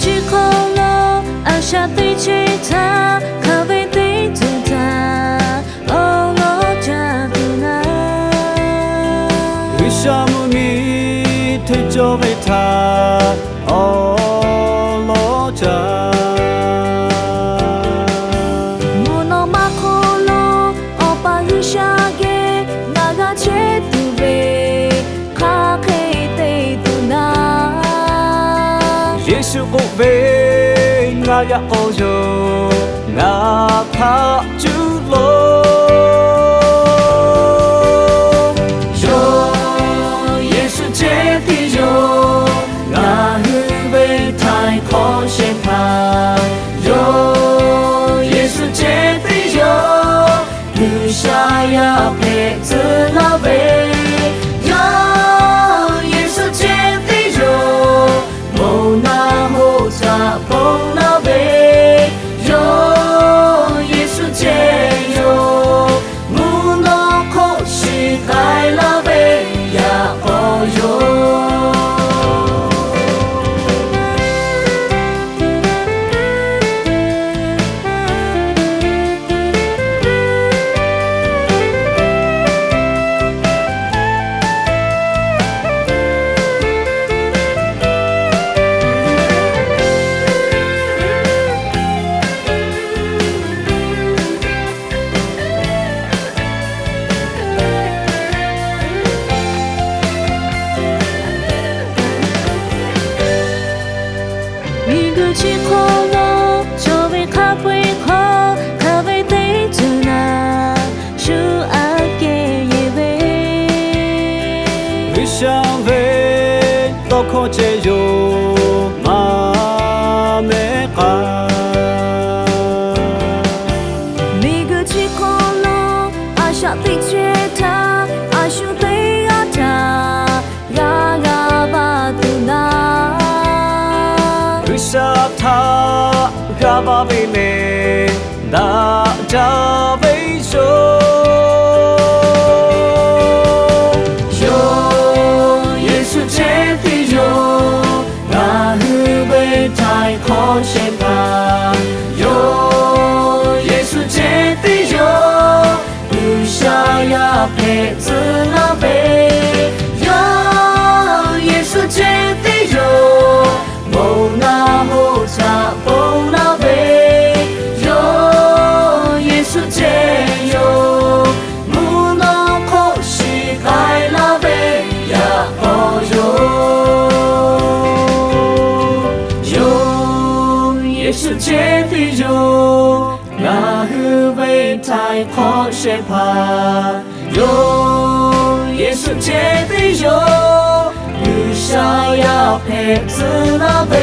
去恐龙，按下对决它，可被对着它，哦罗加布纳。为什么你推着为他？哦罗加。무너 마콜로 오빠 유샤게 나가체 두베 카케 데이두나. 예수 오베 나야 오죠 나 파주로 요 예수 제디요 나 후베 타이 코셰파 요 예수 제디요 루샤야 페즈라베 요 예수 제디요 모나 호자 보나베 요 예수 제요 무노코 시가이라베 야 오요去恐龙，就被卡贝壳，可被对着那，树阿给一位。为想为到可接有马没干。每个去恐龙，阿想对决他，阿想对阿他，呀呀巴杜那。他嘎巴贝梅大家为首，有耶稣接地有，那日被太空先怕，有耶稣接地有，不下呀陪子那杯，有耶稣接地有。모나 호자 보나베 요 예수 제요 무노코 시가이라베 야오요 요 예수 제디요 나흐베 타이코 셰파 요 예수 제디요 유샤야 페즈나베